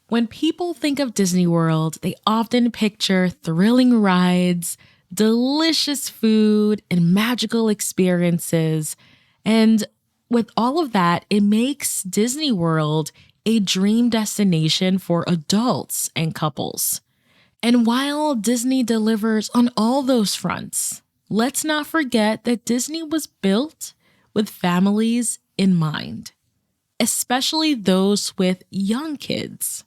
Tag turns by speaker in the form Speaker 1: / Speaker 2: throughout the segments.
Speaker 1: When people think of Disney World, they often picture thrilling rides, delicious food, and magical experiences. And with all of that, it makes Disney World a dream destination for adults and couples. And while Disney delivers on all those fronts, let's not forget that Disney was built with families in mind, especially those with young kids.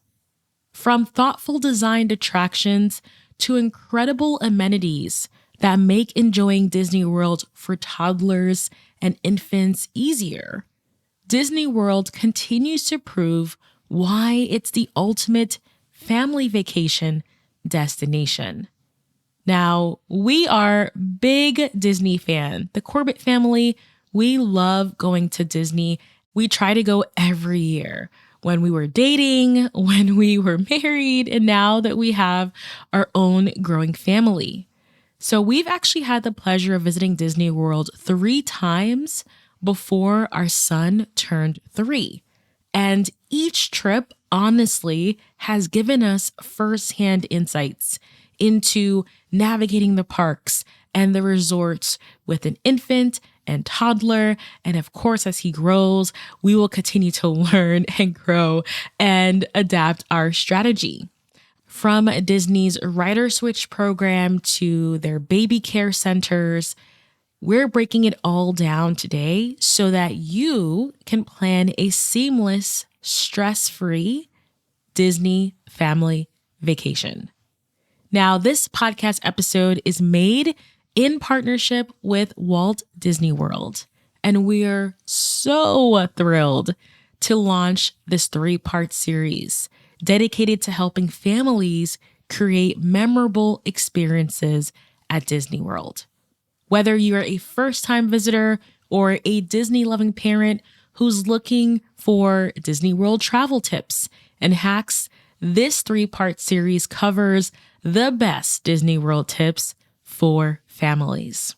Speaker 1: From thoughtful designed attractions to incredible amenities that make enjoying Disney World for toddlers and infants easier, Disney World continues to prove why it's the ultimate family vacation destination. Now, we are big Disney fan. The Corbett family, we love going to Disney. We try to go every year. When we were dating, when we were married, and now that we have our own growing family. So we've actually had the pleasure of visiting Disney World 3 times before our son turned 3. And each trip, honestly, has given us firsthand insights into navigating the parks and the resorts with an infant and toddler. And of course, as he grows, we will continue to learn and grow and adapt our strategy. From Disney's Rider Switch program to their baby care centers, we're breaking it all down today so that you can plan a seamless, stress-free Disney family vacation. Now, this podcast episode is made in partnership with Walt Disney World, and we're so thrilled to launch this 3-part series dedicated to helping families create memorable experiences at Disney World. Whether you're a first-time visitor or a Disney-loving parent who's looking for Disney World travel tips and hacks, this 3-part series covers the best Disney World tips for families.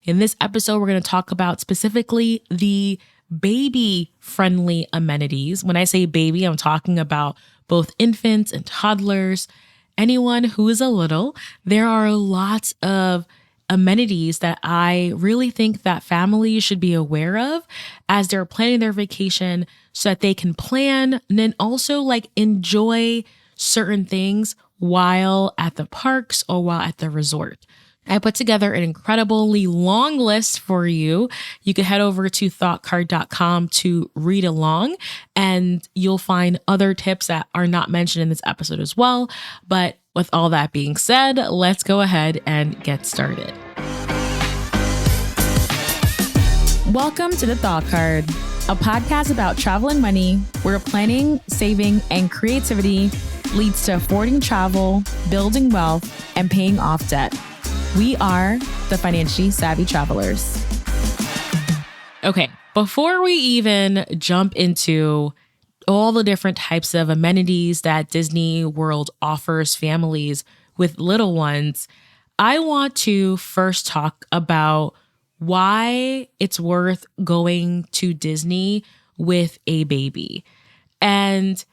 Speaker 1: In this episode, we're going to talk about specifically the baby-friendly amenities. When I say baby, I'm talking about both infants and toddlers, anyone who is a little. There are lots of amenities that I really think that families should be aware of as they're planning their vacation so that they can plan and then also enjoy certain things while at the parks or while at the resort. I put together an incredibly long list for you. You can head over to thoughtcard.com to read along, and you'll find other tips that are not mentioned in this episode as well. But with all that being said, let's go ahead and get started. Welcome to the Thought Card, a podcast about travel and money, where planning, saving, and creativity leads to affording travel, building wealth, and paying off debt. We are the Financially Savvy Travelers. Okay, before we even jump into all the different types of amenities that Disney World offers families with little ones, I want to first talk about why it's worth going to Disney with a baby. And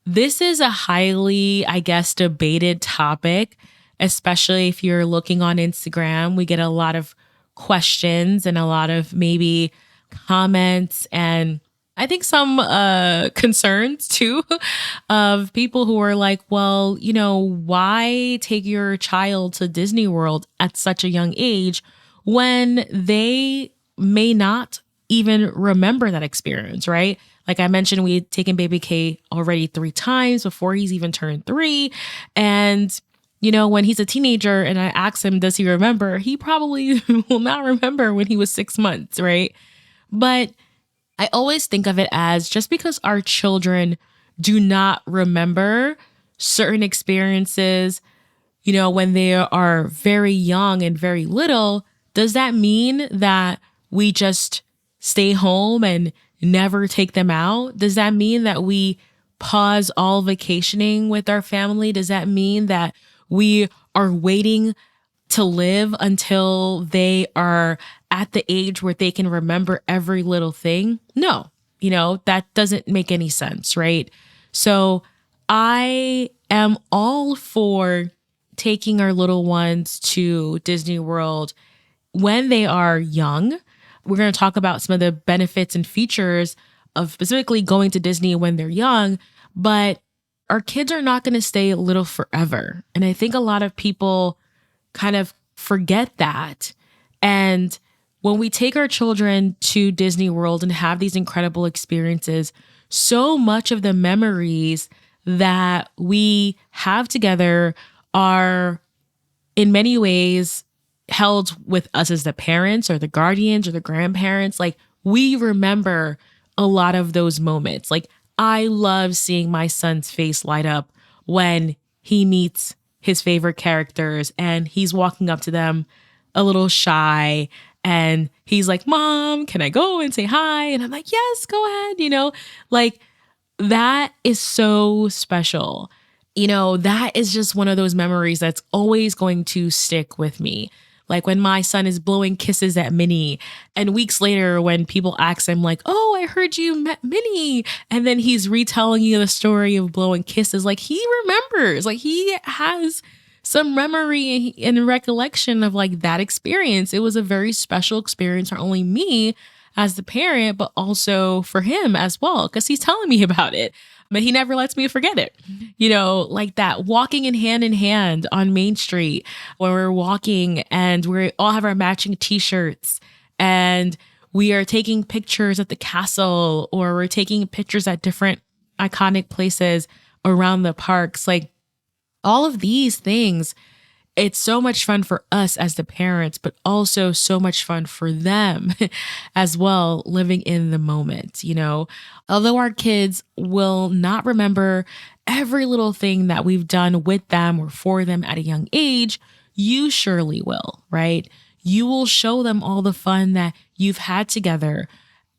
Speaker 1: this is a highly, debated topic, especially if you're looking on Instagram. We get a lot of questions and a lot of maybe comments and I think some concerns too of people who are like, well, why take your child to Disney World at such a young age when they may not even remember that experience, right? Like I mentioned, we had taken baby K already 3 times before he's even turned 3. And, when he's a teenager and I ask him, does he remember? He probably will not remember when he was 6 months, right? But I always think of it as just because our children do not remember certain experiences, when they are very young and very little, does that mean that we just stay home and never take them out? Does that mean that we pause all vacationing with our family? Does that mean that we are waiting to live until they are at the age where they can remember every little thing? No, that doesn't make any sense, right? So I am all for taking our little ones to Disney World when they are young. We're going to talk about some of the benefits and features of specifically going to Disney when they're young, but our kids are not going to stay little forever. And I think a lot of people kind of forget that. And when we take our children to Disney World and have these incredible experiences, so much of the memories that we have together are in many ways held with us as the parents or the guardians or the grandparents. Like, we remember a lot of those moments. Like, I love seeing my son's face light up when he meets his favorite characters and he's walking up to them a little shy and he's like, "Mom, can I go and say hi?" And I'm like, "Yes, go ahead." Like, that is so special. That is just one of those memories that's always going to stick with me. Like when my son is blowing kisses at Minnie, and weeks later when people ask him like, "Oh, I heard you met Minnie." And then he's retelling you the story of blowing kisses. Like, he remembers, like he has some memory and recollection of like that experience. It was a very special experience for only me as the parent, but also for him as well, because he's telling me about it. But he never lets me forget it. Like that walking in hand on Main Street when we're walking and we all have our matching t-shirts and we are taking pictures at the castle or we're taking pictures at different iconic places around the parks. Like, all of these things, it's so much fun for us as the parents, but also so much fun for them as well, living in the moment. Although our kids will not remember every little thing that we've done with them or for them at a young age, you surely will, right? You will show them all the fun that you've had together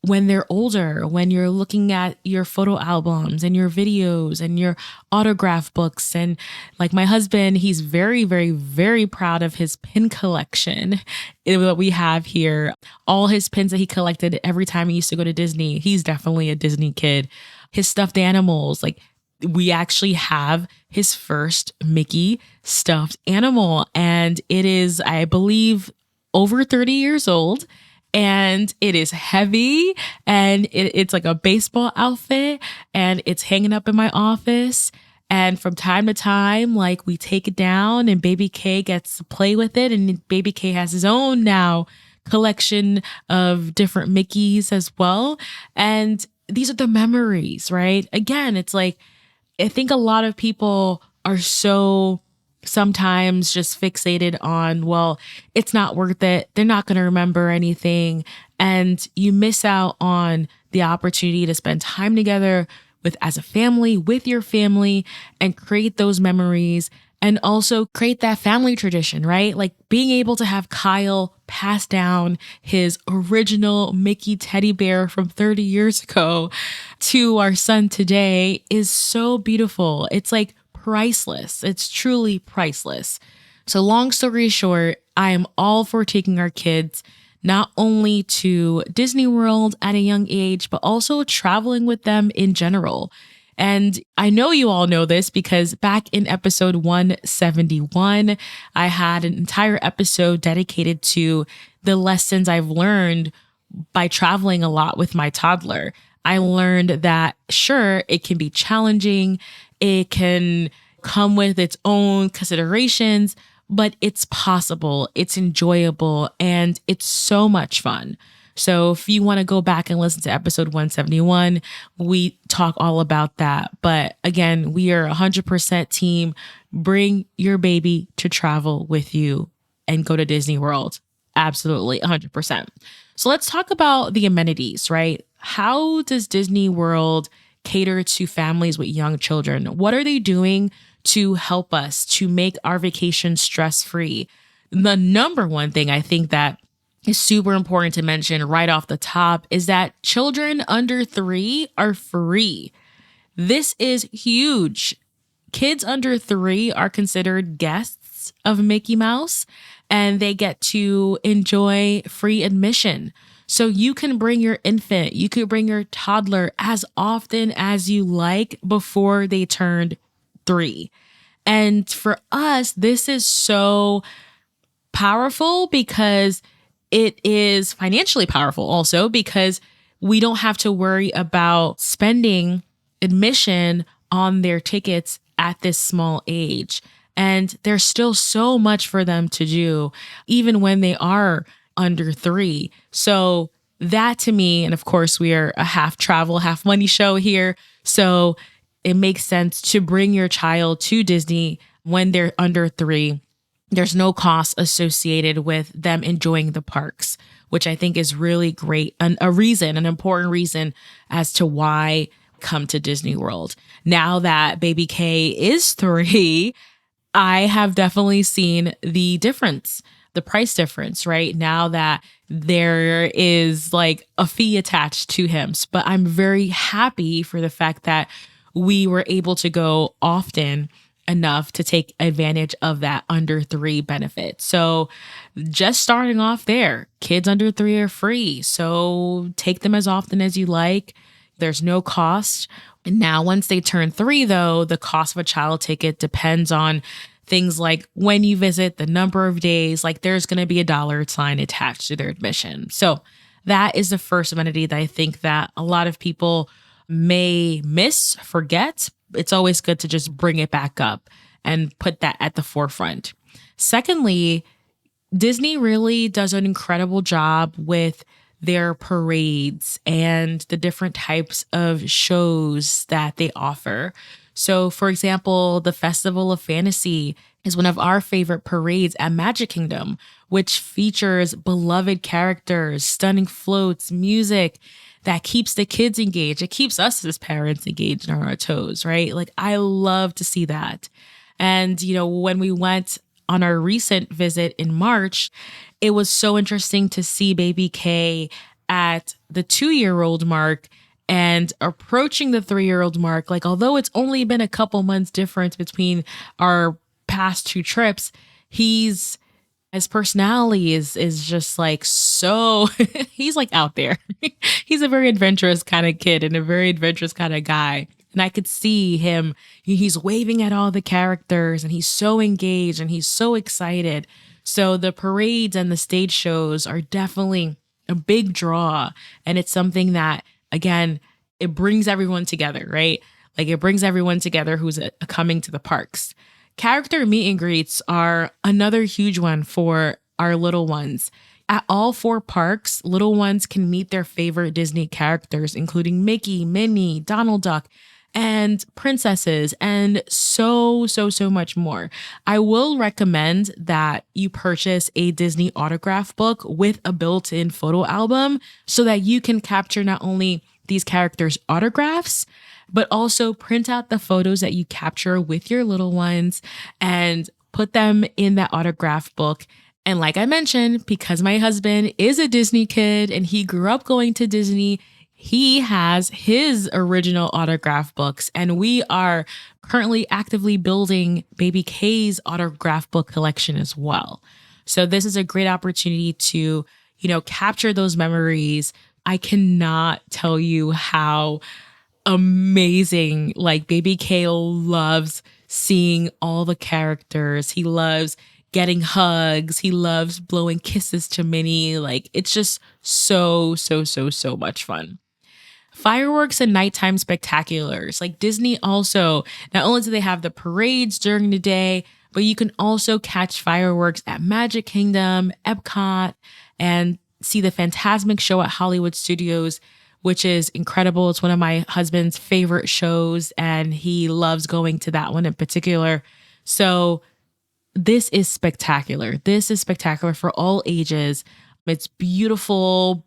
Speaker 1: when they're older, when you're looking at your photo albums and your videos and your autograph books. And like my husband, he's very, very, very proud of his pin collection that we have here. All his pins that he collected every time he used to go to Disney. He's definitely a Disney kid. His stuffed animals, like we actually have his first Mickey stuffed animal. And it is, I believe, over 30 years old. And it is heavy and it's like a baseball outfit and it's hanging up in my office. And from time to time, like we take it down and baby K gets to play with it. And baby K has his own now collection of different Mickeys as well. And these are the memories, right? Again, it's like, I think a lot of people are so sometimes just fixated on, well, it's not worth it. They're not going to remember anything. And you miss out on the opportunity to spend time together as a family, with your family, and create those memories and also create that family tradition, right? Like being able to have Kyle pass down his original Mickey teddy bear from 30 years ago to our son today is so beautiful. It's like priceless. It's truly priceless. So long story short, I am all for taking our kids not only to Disney World at a young age, but also traveling with them in general. And I know you all know this because back in episode 171, I had an entire episode dedicated to the lessons I've learned by traveling a lot with my toddler. I learned that, sure, it can be challenging. It can come with its own considerations, but it's possible, it's enjoyable, and it's so much fun. So if you want to go back and listen to episode 171, we talk all about that. But again, we are 100% team. Bring your baby to travel with you and go to Disney World. Absolutely, 100%. So let's talk about the amenities, right? How does Disney World cater to families with young children? What are they doing to help us to make our vacation stress-free? The number one thing I think that is super important to mention right off the top is that children under 3 are free. This is huge. Kids under 3 are considered guests of Mickey Mouse, and they get to enjoy free admission. So you can bring your infant, you could bring your toddler as often as you like before they turned 3. And for us, this is so powerful because it is financially powerful also because we don't have to worry about spending admission on their tickets at this small age. And there's still so much for them to do, even when they are under 3. So that to me, and of course, we are a half travel, half money show here. So it makes sense to bring your child to Disney when they're under 3. There's no cost associated with them enjoying the parks, which I think is really great. And an important reason as to why come to Disney World. Now that baby K is 3, I have definitely seen the difference, the price difference, right? Now that there is like a fee attached to him. But I'm very happy for the fact that we were able to go often enough to take advantage of that under 3 benefit. So just starting off there, kids under 3 are free. So take them as often as you like. There's no cost. And now once they turn 3 though, the cost of a child ticket depends on things like when you visit, the number of days, like there's going to be a dollar sign attached to their admission. So that is the first amenity that I think that a lot of people may forget. It's always good to just bring it back up and put that at the forefront. Secondly, Disney really does an incredible job with their parades and the different types of shows that they offer. So, for example, the Festival of Fantasy is one of our favorite parades at Magic Kingdom, which features beloved characters, stunning floats, music that keeps the kids engaged. It keeps us as parents engaged and on our toes, right? Like, I love to see that. And, when we went on our recent visit in March, it was so interesting to see baby K at the 2-year-old mark and approaching the 3-year-old mark. Like, although it's only been a couple months difference between our past 2 trips, his personality is just like so he's like out there. He's a very adventurous kind of kid and a very adventurous kind of guy. And I could see him, he's waving at all the characters and he's so engaged and he's so excited. So the parades and the stage shows are definitely a big draw. And it's something that, again, it brings everyone together, right? Like it brings everyone together who's coming to the parks. Character meet and greets are another huge one for our little ones. At all 4 parks, little ones can meet their favorite Disney characters, including Mickey, Minnie, Donald Duck, and princesses, and so much more. I will recommend that you purchase a Disney autograph book with a built-in photo album so that you can capture not only these characters' autographs, but also print out the photos that you capture with your little ones and put them in that autograph book. And like I mentioned, because my husband is a Disney kid and he grew up going to Disney, he has his original autograph books, and we are currently actively building baby K's autograph book collection as well. So this is a great opportunity to, capture those memories. I cannot tell you how amazing, like baby K loves seeing all the characters. He loves getting hugs. He loves blowing kisses to Minnie. Like it's just so much fun. Fireworks and nighttime spectaculars. Like Disney also, not only do they have the parades during the day, but you can also catch fireworks at Magic Kingdom, Epcot, and see the Fantasmic show at Hollywood Studios, which is incredible. It's one of my husband's favorite shows, and he loves going to that one in particular. So this is spectacular. This is spectacular for all ages. It's beautiful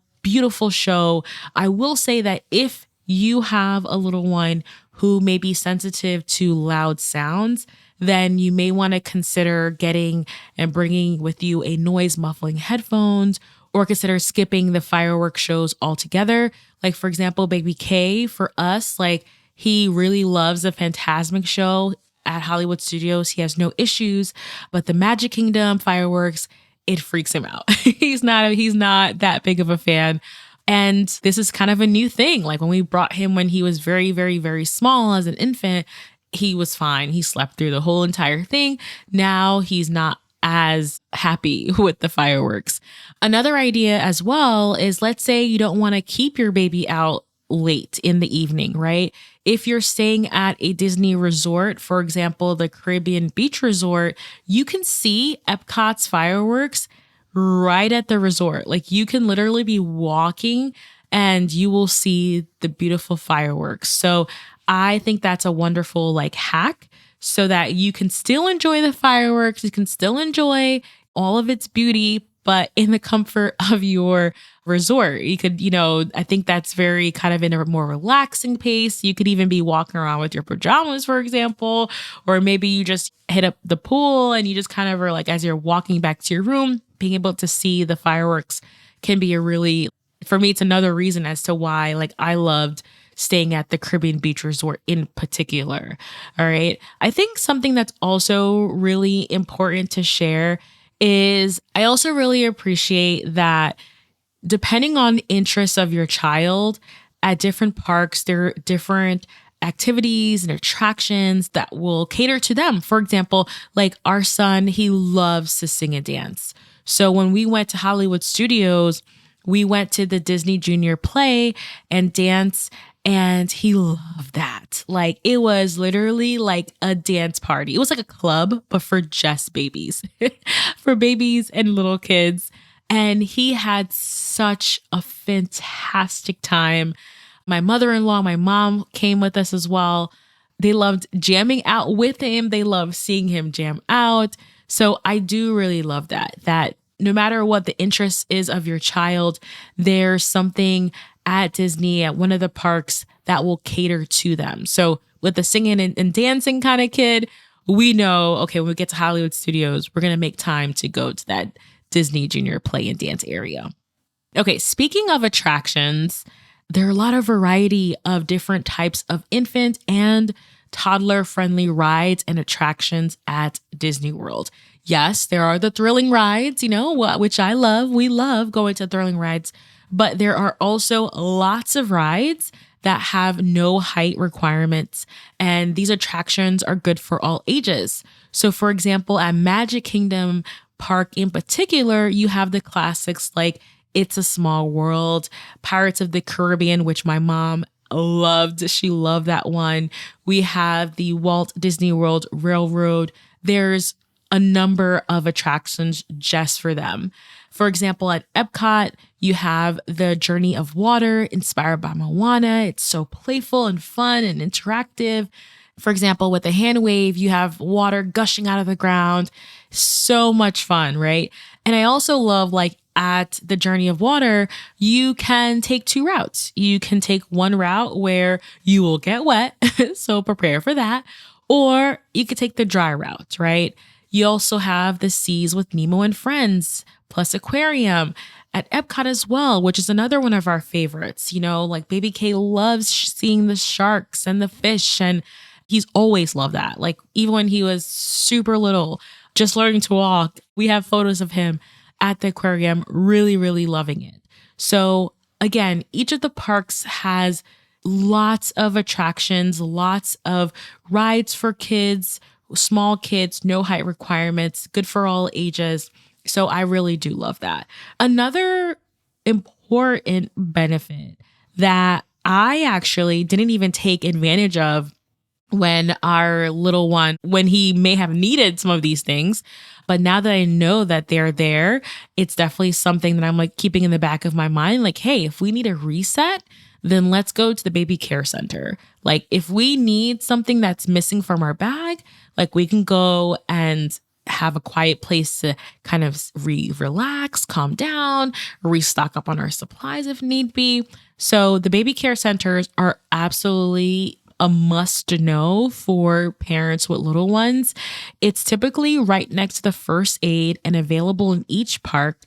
Speaker 1: show. I will say that if you have a little one who may be sensitive to loud sounds, then you may want to consider getting and bringing with you a noise muffling headphones, or consider skipping the fireworks shows altogether. Like, for example, baby K, for us, like he really loves the Fantasmic show at Hollywood Studios. He has no issues, but the Magic Kingdom fireworks, it freaks him out. He's not that big of a fan. And this is kind of a new thing. Like when we brought him when he was very small as an infant, he was fine. He slept through the whole entire thing. Now he's not as happy with the fireworks. Another idea as well is, let's say you don't want to keep your baby out late in the evening, right? If you're staying at a Disney resort, for example, the Caribbean Beach Resort, you can see Epcot's fireworks right at the resort. Like, you can literally be walking and you will see the beautiful fireworks. So I think that's a wonderful like hack, so that you can still enjoy the fireworks, you can still enjoy all of its beauty, but in the comfort of your resort. You could, I think that's very kind of in a more relaxing pace. You could even be walking around with your pajamas, for example, or maybe you just hit up the pool and you just kind of are like, as you're walking back to your room, being able to see the fireworks can be a really, for me, it's another reason as to why like I loved staying at the Caribbean Beach Resort in particular. All right. I think something that's also really important to share is I also really appreciate that depending on the interests of your child, at different parks, there are different activities and attractions that will cater to them. For example, like our son, he loves to sing and dance. So when we went to Hollywood Studios, we went to the Disney Junior play and dance, and he loved that. Like, it was literally like a dance party. It was like a club, but for just babies, for babies and little kids. And he had such a fantastic time. My mother-in-law, my mom came with us as well. They loved jamming out with him. They loved seeing him jam out. So I do really love that no matter what the interest is of your child, there's something at Disney, at one of the parks, that will cater to them. So with the singing and dancing kind of kid, we know, okay, when we get to Hollywood Studios, we're going to make time to go to that Disney Junior play and dance area. Okay, speaking of attractions, there are a lot of variety of different types of infant and toddler-friendly rides and attractions at Disney World. Yes, there are the thrilling rides, which I love. We love going to thrilling rides, but there are also lots of rides that have no height requirements, and these attractions are good for all ages. So for example, at Magic Kingdom Park in particular, you have the classics like It's a Small World, Pirates of the Caribbean, which my mom loved. She loved that one. We have the Walt Disney World Railroad. There's a number of attractions just for them. For example, at Epcot, you have the Journey of Water inspired by Moana. It's so playful and fun and interactive. For example, with the hand wave, you have water gushing out of the ground. So much fun, right? And I also love, like, at the Journey of Water, you can take two routes. You can take one route where you will get wet, so prepare for that. Or you could take the dry route, right? You also have the Seas with Nemo and Friends, plus aquarium at Epcot as well, which is another one of our favorites. Like Baby K loves seeing the sharks and the fish, and he's always loved that. Like, even when he was super little, just learning to walk, we have photos of him at the aquarium, really, really loving it. So again, each of the parks has lots of attractions, lots of rides for kids, small kids, no height requirements, good for all ages. So I really do love that. Another important benefit that I actually didn't even take advantage of when our little one, when he may have needed some of these things, but now that I know that they're there, it's definitely something that I'm like keeping in the back of my mind. Like, hey, if we need a reset, then let's go to the baby care center. Like, if we need something that's missing from our bag, like, we can go and have a quiet place to kind of relax, calm down, restock up on our supplies if need be. So the baby care centers are absolutely a must know for parents with little ones. It's typically right next to the first aid and available in each park.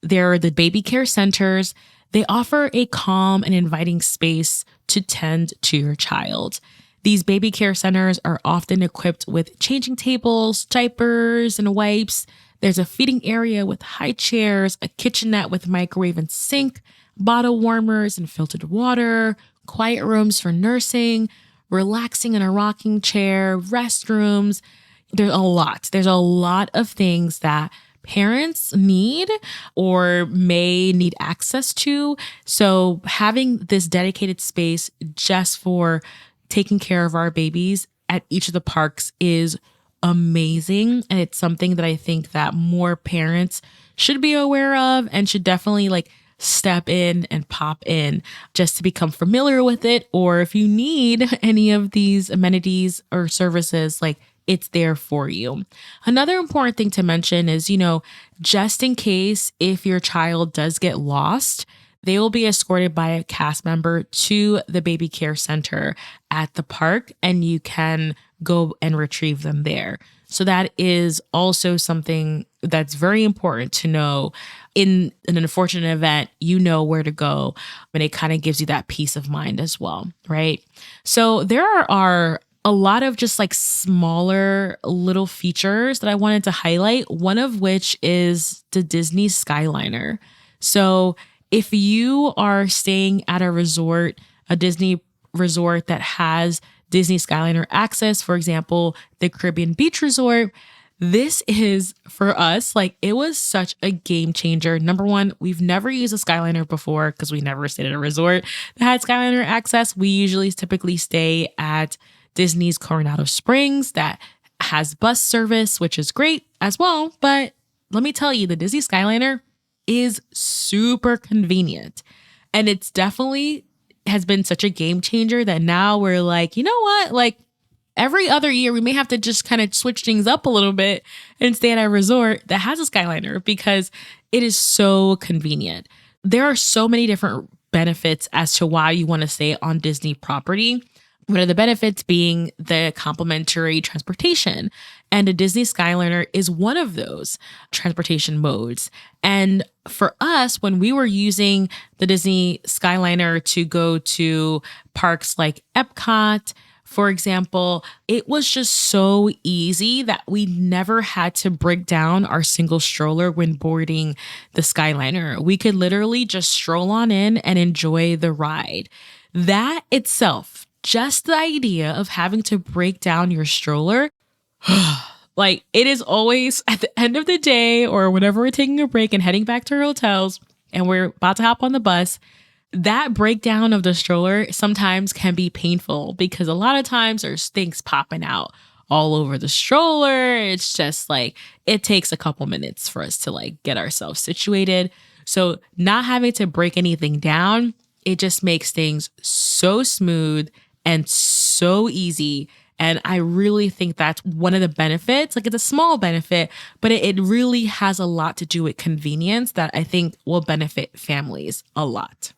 Speaker 1: There are the baby care centers. They offer a calm and inviting space to tend to your child. These baby care centers are often equipped with changing tables, diapers, and wipes. There's a feeding area with high chairs, a kitchenette with microwave and sink, bottle warmers and filtered water, quiet rooms for nursing, relaxing in a rocking chair, restrooms. There's a lot. There's a lot of things that parents need or may need access to. So having this dedicated space just for taking care of our babies at each of the parks is amazing. And it's something that I think that more parents should be aware of and should definitely like step in and pop in just to become familiar with it. Or if you need any of these amenities or services, like it's there for you. Another important thing to mention is, just in case if your child does get lost, they will be escorted by a cast member to the baby care center at the park, and you can go and retrieve them there. So that is also something that's very important to know. In an unfortunate event, you know where to go, and it kind of gives you that peace of mind as well, right? So there are a lot of just like smaller little features that I wanted to highlight, one of which is the Disney Skyliner. So if you are staying at a Disney resort that has Disney Skyliner access, for example, the Caribbean Beach Resort, this is for us, like it was such a game changer. Number one, we've never used a Skyliner before because we never stayed at a resort that had Skyliner access. We usually typically stay at Disney's Coronado Springs that has bus service, which is great as well. But let me tell you, the Disney Skyliner is super convenient. And it's definitely has been such a game changer that now we're like, you know what? Like every other year, we may have to just kind of switch things up a little bit and stay at a resort that has a Skyliner because it is so convenient. There are so many different benefits as to why you want to stay on Disney property. One of the benefits being the complimentary transportation. And a Disney Skyliner is one of those transportation modes. And for us, when we were using the Disney Skyliner to go to parks like Epcot, for example, it was just so easy that we never had to break down our single stroller when boarding the Skyliner. We could literally just stroll on in and enjoy the ride. That itself, just the idea of having to break down your stroller, like it is always at the end of the day or whenever we're taking a break and heading back to our hotels and we're about to hop on the bus, that breakdown of the stroller sometimes can be painful because a lot of times there's things popping out all over the stroller. It's just like, it takes a couple minutes for us to like get ourselves situated. So not having to break anything down, it just makes things so smooth and so easy. And I really think that's one of the benefits. Like it's a small benefit, but it really has a lot to do with convenience that I think will benefit families a lot.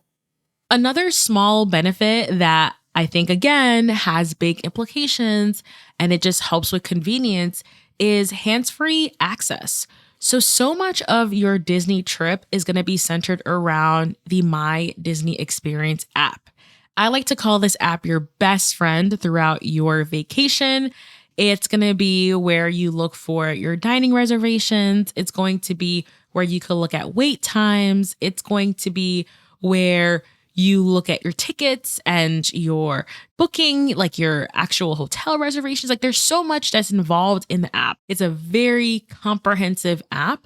Speaker 1: Another small benefit that I think, again, has big implications and it just helps with convenience is hands-free access. So much of your Disney trip is going to be centered around the My Disney Experience app. I like to call this app your best friend throughout your vacation. It's going to be where you look for your dining reservations. It's going to be where you can look at wait times. It's going to be where you look at your tickets and your booking, like your actual hotel reservations. Like there's so much that's involved in the app. It's a very comprehensive app.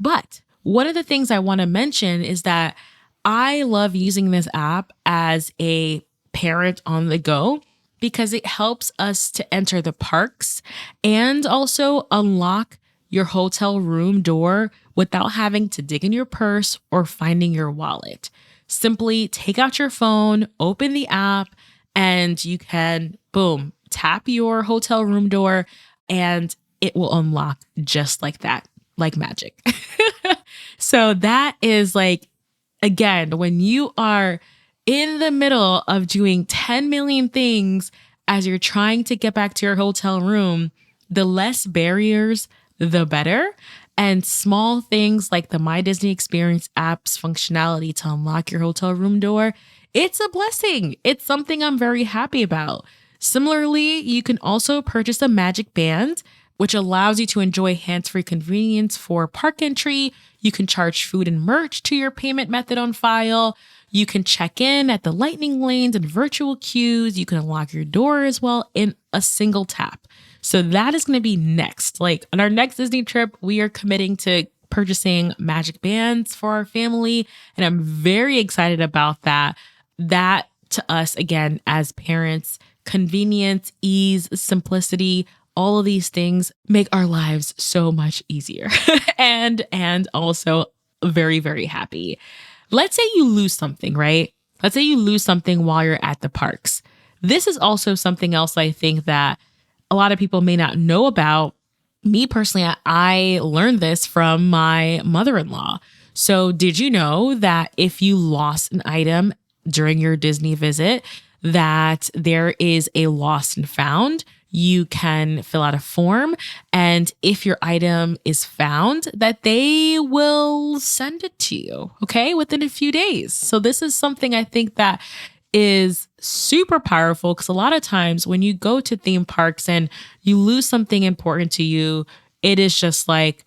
Speaker 1: But one of the things I want to mention is that I love using this app as a parent on the go because it helps us to enter the parks and also unlock your hotel room door without having to dig in your purse or finding your wallet. Simply take out your phone, open the app, and you can, boom, tap your hotel room door and it will unlock just like that, like magic. So that is like, again, when you are in the middle of doing 10 million things as you're trying to get back to your hotel room, the less barriers, the better. And small things like the My Disney Experience app's functionality to unlock your hotel room door, it's a blessing. It's something I'm very happy about. Similarly, you can also purchase a Magic Band, which allows you to enjoy hands-free convenience for park entry. You can charge food and merch to your payment method on file. You can check in at the lightning lanes and virtual queues. You can unlock your door as well in a single tap. So that is going to be next. Like on our next Disney trip, we are committing to purchasing magic bands for our family. And I'm very excited about that. That to us, again, as parents, convenience, ease, simplicity, all of these things make our lives so much easier and also very, very happy. Let's say you lose something, right? Let's say you lose something while you're at the parks. This is also something else I think that a lot of people may not know about. Me personally, I learned this from my mother-in-law. So did you know that if you lost an item during your Disney visit, that there is a lost and found? You can fill out a form, and if your item is found, that they will send it to you, okay, within a few days. So this is something I think that is super powerful, because a lot of times when you go to theme parks and you lose something important to you, it is just like,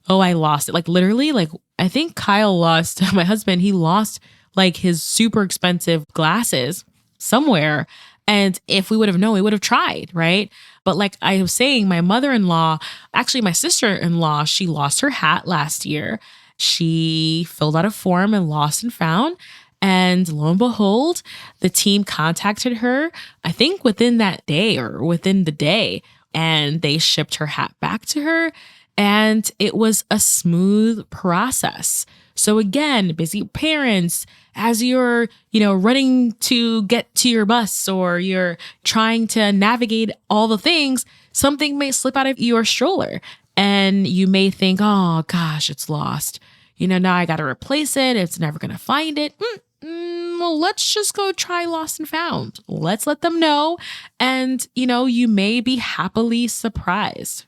Speaker 1: oh, I lost it. Like literally, like I think Kyle lost, my husband, he lost like his super expensive glasses somewhere. And if we would have known, we would have tried, right? But like I was saying, my mother-in-law, actually my sister-in-law, she lost her hat last year. She filled out a form and lost and found. And lo and behold, the team contacted her, I think within that day or within the day, and they shipped her hat back to her. And it was a smooth process. So again, busy parents, as you're, running to get to your bus or you're trying to navigate all the things, something may slip out of your stroller and you may think, oh gosh, it's lost. Now I got to replace it. It's never going to find it. Well, let's just go try lost and found. Let's let them know. And, you may be happily surprised.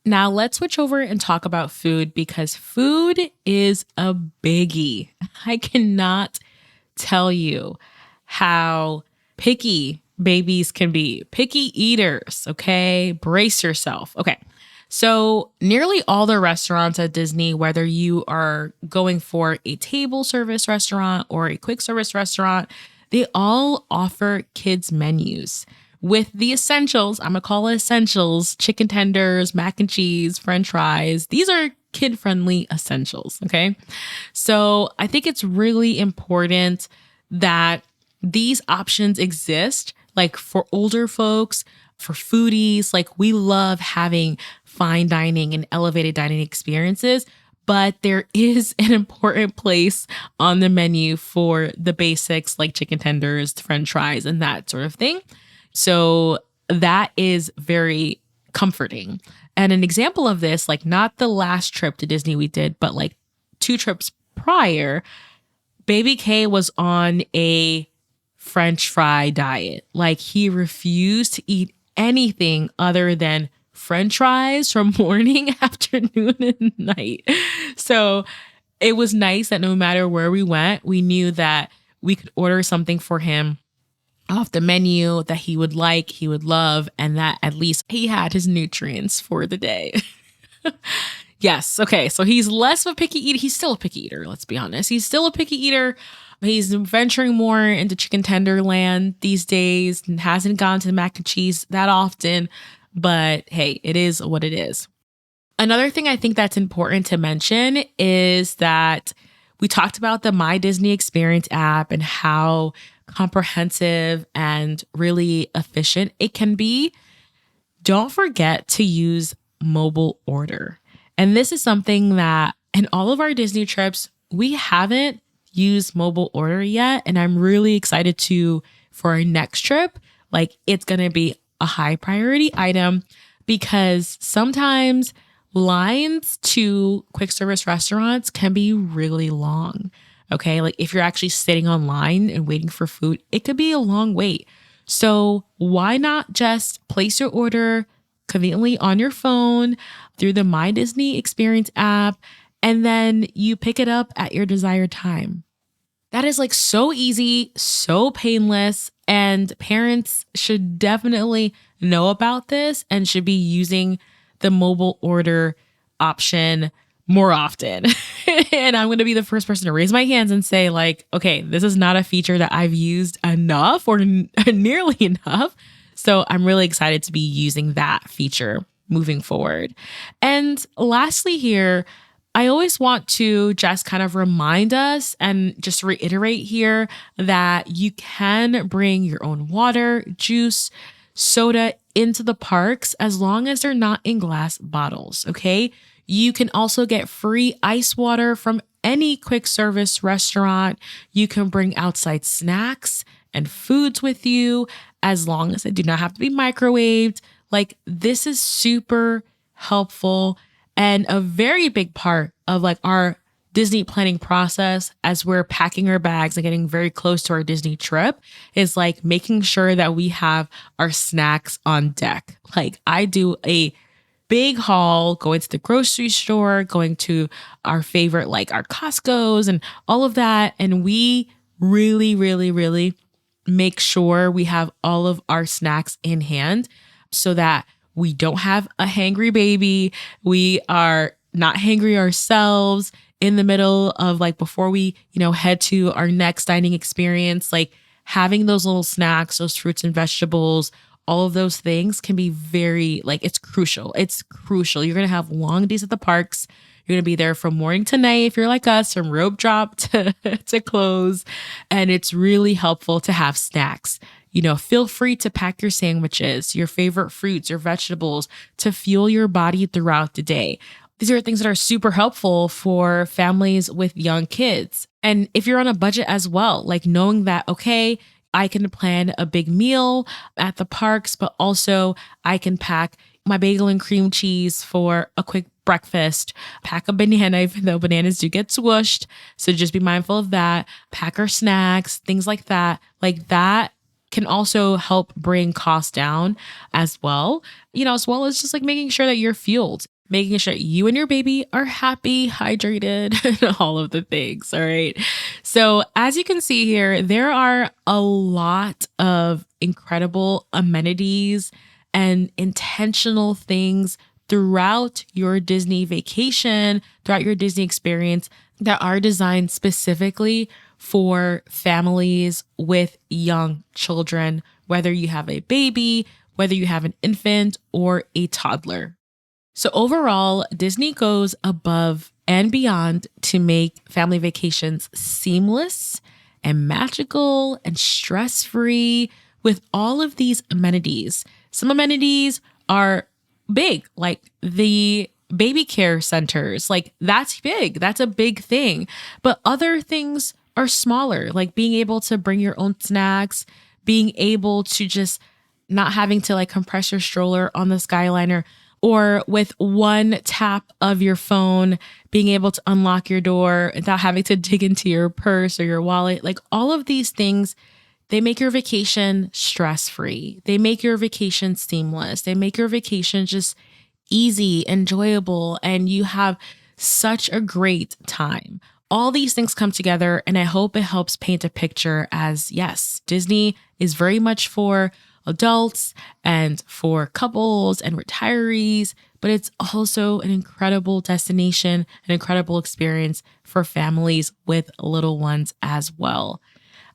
Speaker 1: Now let's switch over and talk about food, because food is a biggie. I cannot tell you how picky babies can be. Picky eaters, okay? Brace yourself. Okay. So nearly all the restaurants at Disney, whether you are going for a table service restaurant or a quick service restaurant, they all offer kids menus with the essentials. I'm going to call it essentials: chicken tenders, mac and cheese, french fries. These are kid-friendly essentials, okay? So I think it's really important that these options exist, like for older folks, for foodies. Like we love having fine dining and elevated dining experiences, but there is an important place on the menu for the basics like chicken tenders, french fries, and that sort of thing. So that is very comforting. And an example of this, like not the last trip to Disney we did, but like 2 trips prior, Baby K was on a French fry diet. Like he refused to eat anything other than French fries from morning, afternoon, and night. So it was nice that no matter where we went, we knew that we could order something for him off the menu that he would like, he would love, and that at least he had his nutrients for the day. Yes. Okay. So he's less of a picky eater. He's still a picky eater. Let's be honest. He's still a picky eater. He's venturing more into chicken tender land these days and hasn't gone to the mac and cheese that often. But hey, it is what it is. Another thing I think that's important to mention is that we talked about the My Disney Experience app and how comprehensive and really efficient it can be. Don't forget to use mobile order. And this is something that in all of our Disney trips, we haven't used mobile order yet. And I'm really excited for our next trip. Like it's going to be a high priority item, because sometimes lines to quick service restaurants can be really long. Okay. Like if you're actually sitting online and waiting for food, it could be a long wait. So why not just place your order conveniently on your phone through the My Disney Experience app, and then you pick it up at your desired time? That is like so easy, so painless, and parents should definitely know about this and should be using the mobile order option more often. And I'm going to be the first person to raise my hands and say like, okay, this is not a feature that I've used enough or nearly enough. So I'm really excited to be using that feature moving forward. And lastly here, I always want to just kind of remind us and just reiterate here that you can bring your own water, juice, soda into the parks as long as they're not in glass bottles, okay? You can also get free ice water from any quick service restaurant. You can bring outside snacks and foods with you as long as they do not have to be microwaved. Like, this is super helpful and a very big part of like our Disney planning process as we're packing our bags and getting very close to our Disney trip is like making sure that we have our snacks on deck. Like, I do a big haul, going to the grocery store, going to our favorite, like our Costco's and all of that. And we really, really, really make sure we have all of our snacks in hand so that we don't have a hangry baby. We are not hangry ourselves in the middle of like before we, head to our next dining experience. Like, having those little snacks, those fruits and vegetables, all of those things can be very like, it's crucial. It's crucial. You're going to have long days at the parks. You're going to be there from morning to night if you're like us, from rope drop to close. And it's really helpful to have snacks. Feel free to pack your sandwiches, your favorite fruits, your vegetables to fuel your body throughout the day. These are things that are super helpful for families with young kids. And if you're on a budget as well, like knowing that, okay, I can plan a big meal at the parks, but also I can pack my bagel and cream cheese for a quick breakfast, pack a banana, even though bananas do get swooshed. So just be mindful of that. Pack our snacks, things like that. Like, that can also help bring costs down as well, as well as just like making sure that you're fueled, making sure you and your baby are happy, hydrated, and all of the things. All right. So as you can see here, there are a lot of incredible amenities and intentional things throughout your Disney vacation, throughout your Disney experience that are designed specifically for families with young children, whether you have a baby, whether you have an infant or a toddler. So overall, Disney goes above and beyond to make family vacations seamless and magical and stress-free with all of these amenities. Some amenities are big, like the baby care centers. Like, that's big. That's a big thing. But other things are smaller, like being able to bring your own snacks, being able to just not having to like compress your stroller on the Skyliner, or with one tap of your phone, being able to unlock your door without having to dig into your purse or your wallet. Like, all of these things, they make your vacation stress-free. They make your vacation seamless. They make your vacation just easy, enjoyable, and you have such a great time. All these things come together, and I hope it helps paint a picture as, yes, Disney is very much for adults and for couples and retirees, but it's also an incredible destination, an incredible experience for families with little ones as well.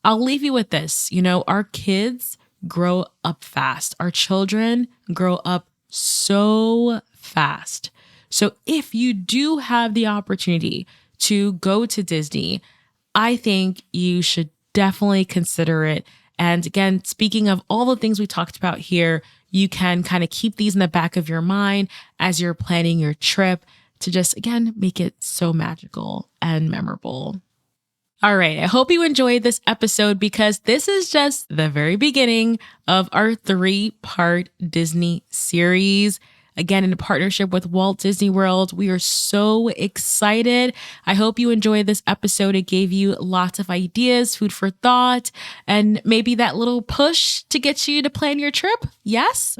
Speaker 1: I'll leave you with this. Our kids grow up fast. Our children grow up so fast. So if you do have the opportunity to go to Disney, I think you should definitely consider it. And again, speaking of all the things we talked about here, you can kind of keep these in the back of your mind as you're planning your trip to just, again, make it so magical and memorable. All right, I hope you enjoyed this episode because this is just the very beginning of our 3-part Disney series. Again, in partnership with Walt Disney World. We are so excited. I hope you enjoyed this episode. It gave you lots of ideas, food for thought, and maybe that little push to get you to plan your trip. Yes?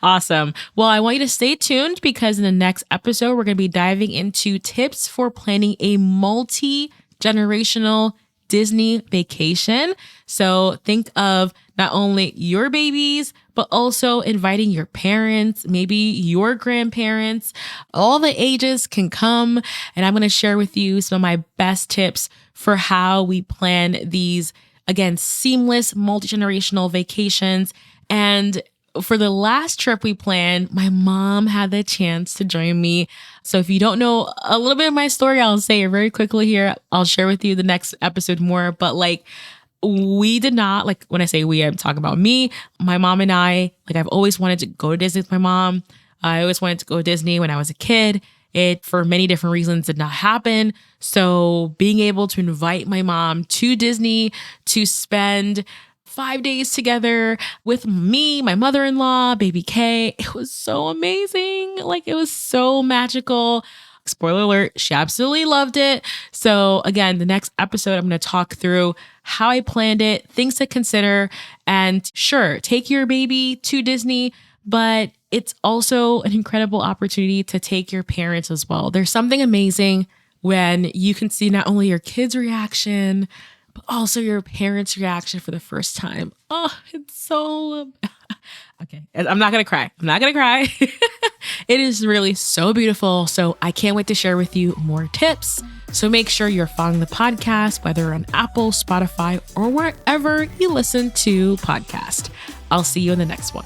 Speaker 1: Awesome. Well, I want you to stay tuned because in the next episode, we're going to be diving into tips for planning a multi-generational Disney vacation. So think of not only your babies, but also inviting your parents, maybe your grandparents. All the ages can come. And I'm going to share with you some of my best tips for how we plan these, again, seamless multi-generational vacations. And for the last trip we planned, my mom had the chance to join me. So if you don't know a little bit of my story, I'll say it very quickly here. I'll share with you the next episode more. But we did not, when I say we, I'm talking about me, my mom and I, I've always wanted to go to Disney with my mom. I always wanted to go to Disney when I was a kid. It, for many different reasons, did not happen. So being able to invite my mom to Disney to spend 5 days together with me, my mother-in-law, baby Kay, it was so amazing. It was so magical. Spoiler alert, she absolutely loved it. So again, the next episode, I'm going to talk through how I planned it, things to consider, and sure, take your baby to Disney, but it's also an incredible opportunity to take your parents as well. There's something amazing when you can see not only your kids' reaction, but also your parents' reaction for the first time. Oh, it's so... Okay, I'm not going to cry. It is really so beautiful. So I can't wait to share with you more tips. So make sure you're following the podcast, whether on Apple, Spotify, or wherever you listen to podcasts. I'll see you in the next one.